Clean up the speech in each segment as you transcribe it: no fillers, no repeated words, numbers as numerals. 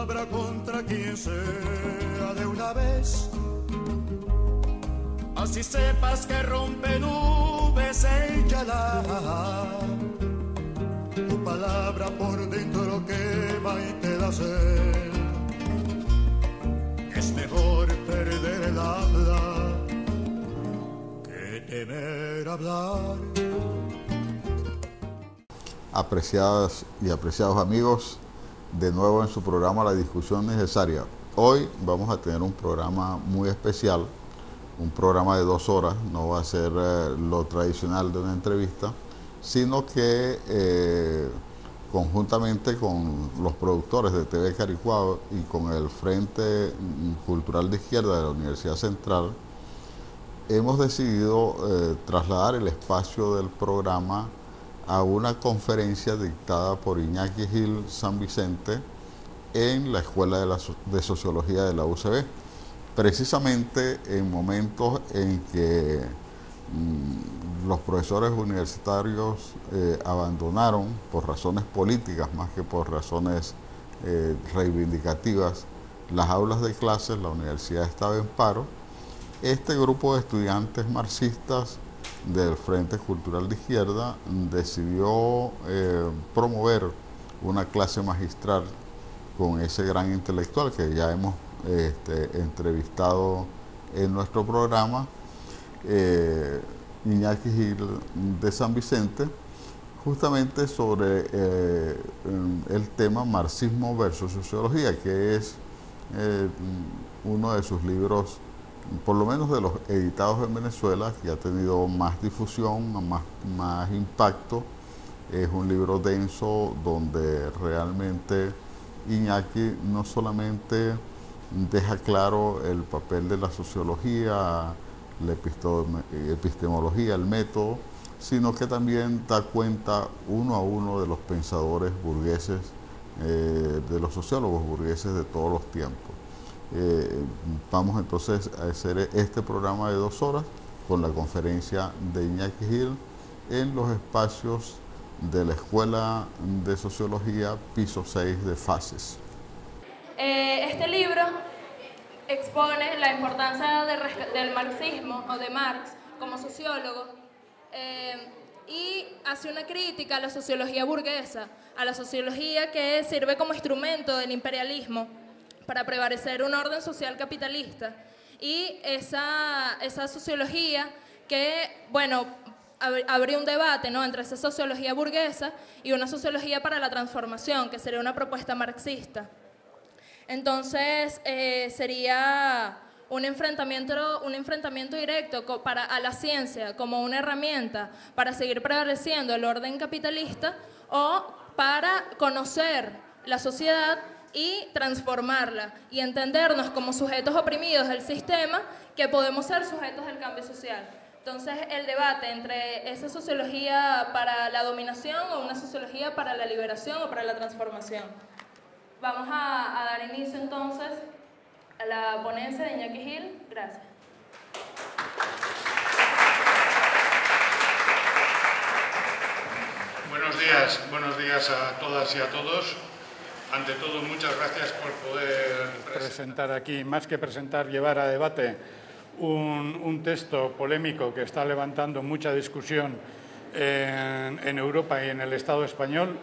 palabra contra quien sea de una vez. Así sepas que rompe nubes ella da. Tu palabra por dentro quema y te da sed. Es mejor perder el habla que temer hablar. Apreciadas y apreciados amigos, de nuevo en su programa La Discusión Necesaria. Hoy vamos a tener un programa muy especial, un programa de 2 horas, no va a ser lo tradicional de una entrevista, sino que conjuntamente con los productores de TV Caricuao y con el Frente Cultural de Izquierda de la Universidad Central, hemos decidido trasladar el espacio del programa a una conferencia dictada por Iñaki Gil San Vicente en la Escuela de Sociología de la UCB, precisamente en momentos en que los profesores universitarios abandonaron por razones políticas más que por razones reivindicativas las aulas de clases. La universidad estaba en paro. Este grupo de estudiantes marxistas del Frente Cultural de Izquierda decidió promover una clase magistral con ese gran intelectual que ya hemos entrevistado en nuestro programa, Iñaki Gil de San Vicente, justamente sobre el tema marxismo versus sociología, que es uno de sus libros, por lo menos de los editados en Venezuela, que ha tenido más difusión, más impacto. Es un libro denso donde realmente Iñaki no solamente deja claro el papel de la sociología, la epistemología, el método, sino que también da cuenta uno a uno de los pensadores burgueses, de los sociólogos burgueses de todos los tiempos. Vamos entonces a hacer este programa de 2 horas con la conferencia de Iñaki Gil en los espacios de la Escuela de Sociología, piso 6 de Fases. Este libro expone la importancia del marxismo o de Marx como sociólogo y hace una crítica a la sociología burguesa, a la sociología que sirve como instrumento del imperialismo para prevalecer un orden social capitalista, y esa sociología que, bueno, habría un debate, ¿no?, entre esa sociología burguesa y una sociología para la transformación, que sería una propuesta marxista. Entonces, sería un enfrentamiento directo a la ciencia como una herramienta para seguir prevaleciendo el orden capitalista, o para conocer la sociedad y transformarla y entendernos como sujetos oprimidos del sistema, que podemos ser sujetos del cambio social. Entonces, el debate entre esa sociología para la dominación o una sociología para la liberación o para la transformación. Vamos a dar inicio entonces a la ponencia de Iñaki Gil. Gracias. Buenos días a todas y a todos. Ante todo, muchas gracias por poder presentar aquí, más que presentar, llevar a debate un texto polémico que está levantando mucha discusión en Europa y en el Estado español.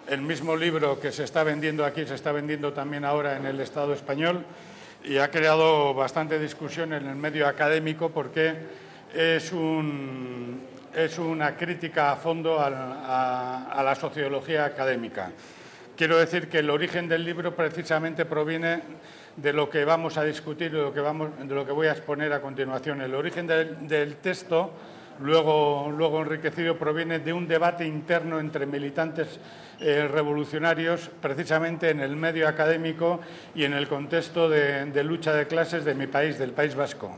El mismo libro que se está vendiendo aquí se está vendiendo también ahora en el Estado español y ha creado bastante discusión en el medio académico, porque es una crítica a fondo a la sociología académica. Quiero decir que el origen del libro precisamente proviene de lo que vamos a discutir, de lo que voy a exponer a continuación. El origen del texto, luego enriquecido, proviene de un debate interno entre militantes revolucionarios, precisamente en el medio académico y en el contexto de lucha de clases de mi país, del País Vasco.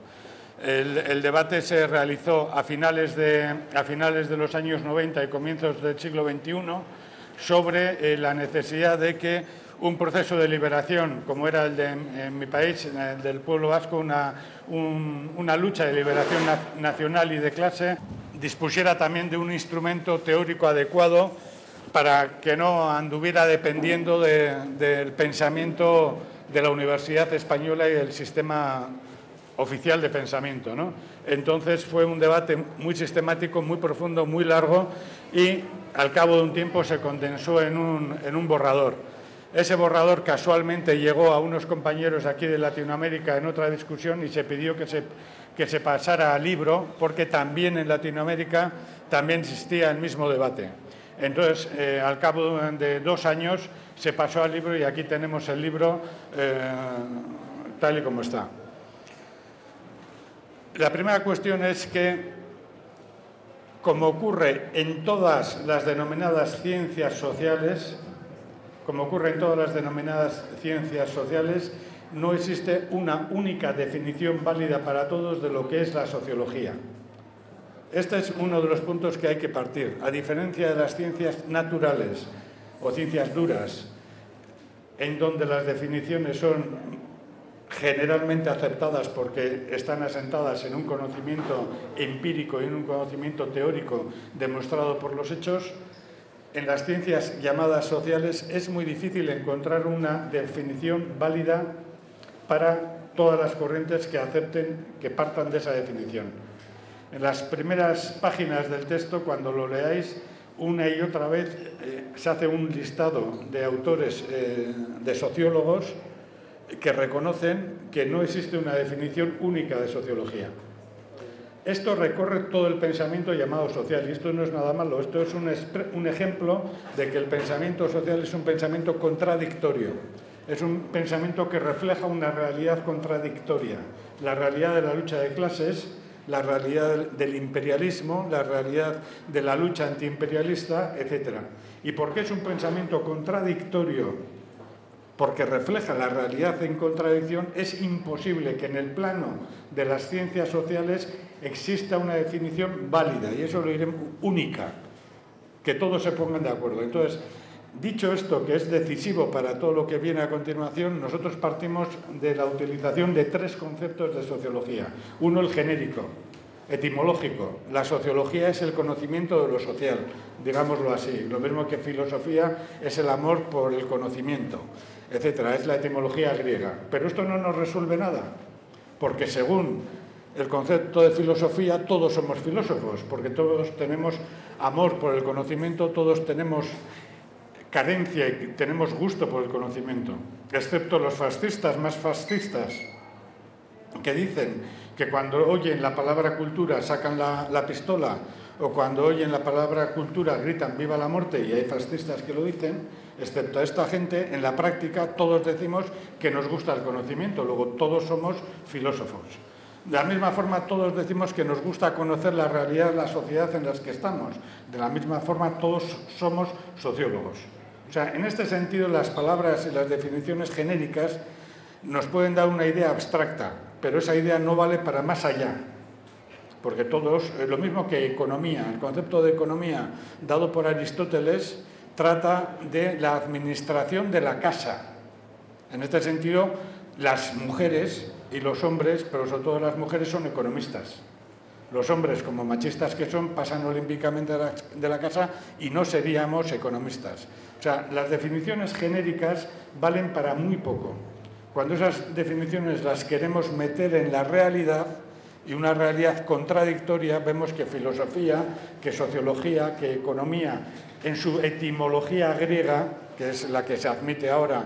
El debate se realizó a finales de los años 90 y comienzos del siglo XXI, sobre la necesidad de que un proceso de liberación, como era el en mi país, el del pueblo vasco, una lucha de liberación nacional y de clase, dispusiera también de un instrumento teórico adecuado para que no anduviera dependiendo del pensamiento de la Universidad Española y del sistema oficial de pensamiento, ¿no? Entonces fue un debate muy sistemático, muy profundo, muy largo y al cabo de un tiempo se condensó en un borrador. Ese borrador casualmente llegó a unos compañeros aquí de Latinoamérica en otra discusión y se pidió que se pasara al libro, porque también en Latinoamérica también existía el mismo debate. Entonces, al cabo de 2 años se pasó al libro y aquí tenemos el libro tal y como está. La primera cuestión es que, como ocurre en todas las denominadas ciencias sociales, no existe una única definición válida para todos de lo que es la sociología. Este es uno de los puntos que hay que partir. A diferencia de las ciencias naturales o ciencias duras, en donde las definiciones son generalmente aceptadas porque están asentadas en un conocimiento empírico y en un conocimiento teórico demostrado por los hechos, en las ciencias llamadas sociales es muy difícil encontrar una definición válida para todas las corrientes que acepten, que partan de esa definición. En las primeras páginas del texto, cuando lo leáis, una y otra vez se hace un listado de autores, de sociólogos, que reconocen que no existe una definición única de sociología. Esto recorre todo el pensamiento llamado social, y esto no es nada malo, esto es un ejemplo de que el pensamiento social es un pensamiento contradictorio, es un pensamiento que refleja una realidad contradictoria, la realidad de la lucha de clases, la realidad del imperialismo, la realidad de la lucha antiimperialista, etc. ¿Y por qué es un pensamiento contradictorio? Porque refleja la realidad en contradicción. Es imposible que en el plano de las ciencias sociales exista una definición válida, y eso lo diré única, que todos se pongan de acuerdo. Entonces, dicho esto, que es decisivo para todo lo que viene a continuación, nosotros partimos de la utilización de 3 conceptos de sociología. Uno, el genérico, etimológico. La sociología es el conocimiento de lo social, digámoslo así. Lo mismo que filosofía es el amor por el conocimiento, etcétera. Es la etimología griega. Pero esto no nos resuelve nada, porque según el concepto de filosofía, todos somos filósofos, porque todos tenemos amor por el conocimiento, todos tenemos carencia y tenemos gusto por el conocimiento, excepto los fascistas, más fascistas, que dicen que cuando oyen la palabra cultura sacan la pistola, o cuando oyen la palabra cultura gritan viva la muerte, y hay fascistas que lo dicen. Excepto a esta gente, en la práctica todos decimos que nos gusta el conocimiento, luego todos somos filósofos. De la misma forma, todos decimos que nos gusta conocer la realidad de la sociedad en la que estamos. De la misma forma, todos somos sociólogos. O sea, en este sentido, las palabras y las definiciones genéricas nos pueden dar una idea abstracta, pero esa idea no vale para más allá. Porque todos, lo mismo que economía, el concepto de economía dado por Aristóteles trata de la administración de la casa. En este sentido, las mujeres y los hombres, pero sobre todo las mujeres, son economistas. Los hombres, como machistas que son, pasan olímpicamente de la casa y no seríamos economistas. O sea, las definiciones genéricas valen para muy poco. Cuando esas definiciones las queremos meter en la realidad, y una realidad contradictoria, vemos que filosofía, que sociología, que economía, en su etimología griega, que es la que se admite ahora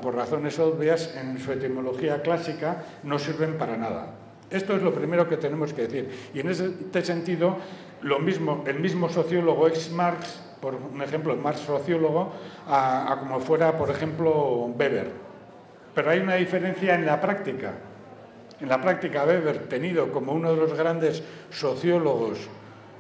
por razones obvias, en su etimología clásica, no sirven para nada. Esto es lo primero que tenemos que decir. Y en este sentido, el mismo sociólogo ex Marx, por un ejemplo, Marx sociólogo, a como fuera, por ejemplo, Weber. Pero hay una diferencia en la práctica. En la práctica, Weber, tenido como uno de los grandes sociólogos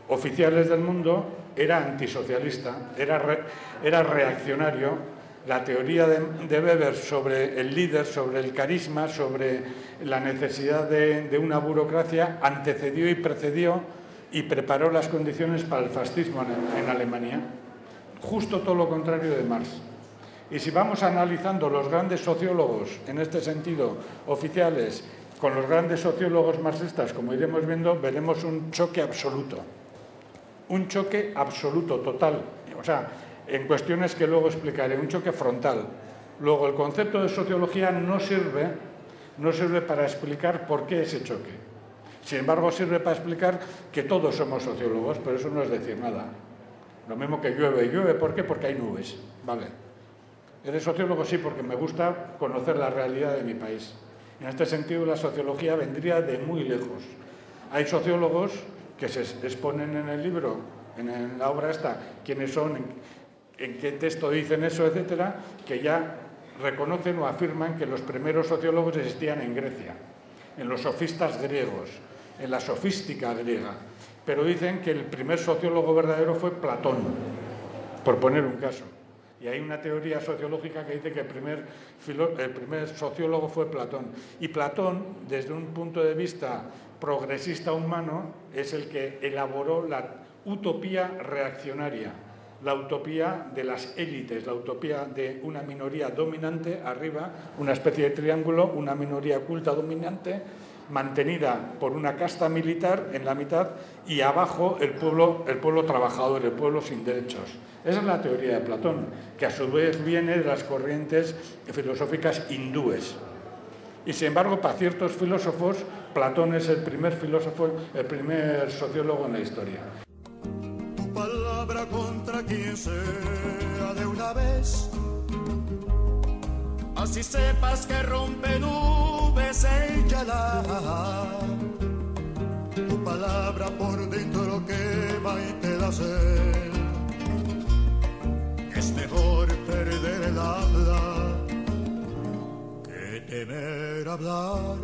oficiales del mundo, era antisocialista, era reaccionario. La teoría de Weber sobre el líder, sobre el carisma, sobre la necesidad de una burocracia, antecedió y precedió y preparó las condiciones para el fascismo en Alemania. Justo todo lo contrario de Marx. Y si vamos analizando los grandes sociólogos, en este sentido, oficiales, con los grandes sociólogos marxistas, como iremos viendo, veremos un choque absoluto. Un choque absoluto, total. O sea, en cuestiones que luego explicaré, un choque frontal. Luego, el concepto de sociología no sirve para explicar por qué ese choque. Sin embargo, sirve para explicar que todos somos sociólogos, pero eso no es decir nada. Lo mismo que llueve. ¿Llueve por qué? Porque hay nubes. Vale. ¿Eres sociólogo? Sí, porque me gusta conocer la realidad de mi país. En este sentido, la sociología vendría de muy lejos. Hay sociólogos que se exponen en el libro, en la obra esta, quiénes son, en qué texto dicen eso, etcétera, que ya reconocen o afirman que los primeros sociólogos existían en Grecia, en los sofistas griegos, en la sofística griega. Pero dicen que el primer sociólogo verdadero fue Platón, por poner un caso. Y hay una teoría sociológica que dice que el primer sociólogo fue Platón. Y Platón, desde un punto de vista progresista humano, es el que elaboró la utopía reaccionaria, la utopía de las élites, la utopía de una minoría dominante arriba, una especie de triángulo, una minoría oculta dominante, mantenida por una casta militar en la mitad y abajo el pueblo trabajador, el pueblo sin derechos. Esa es la teoría de Platón, que a su vez viene de las corrientes filosóficas hindúes. Y sin embargo, para ciertos filósofos, Platón es el primer filósofo, el primer sociólogo en la historia. Tu palabra contra quien sea de una vez, así sepas que rompe nubes el Yalá. Tu palabra por dentro quema y te da sed. Es mejor perder el habla que temer hablar.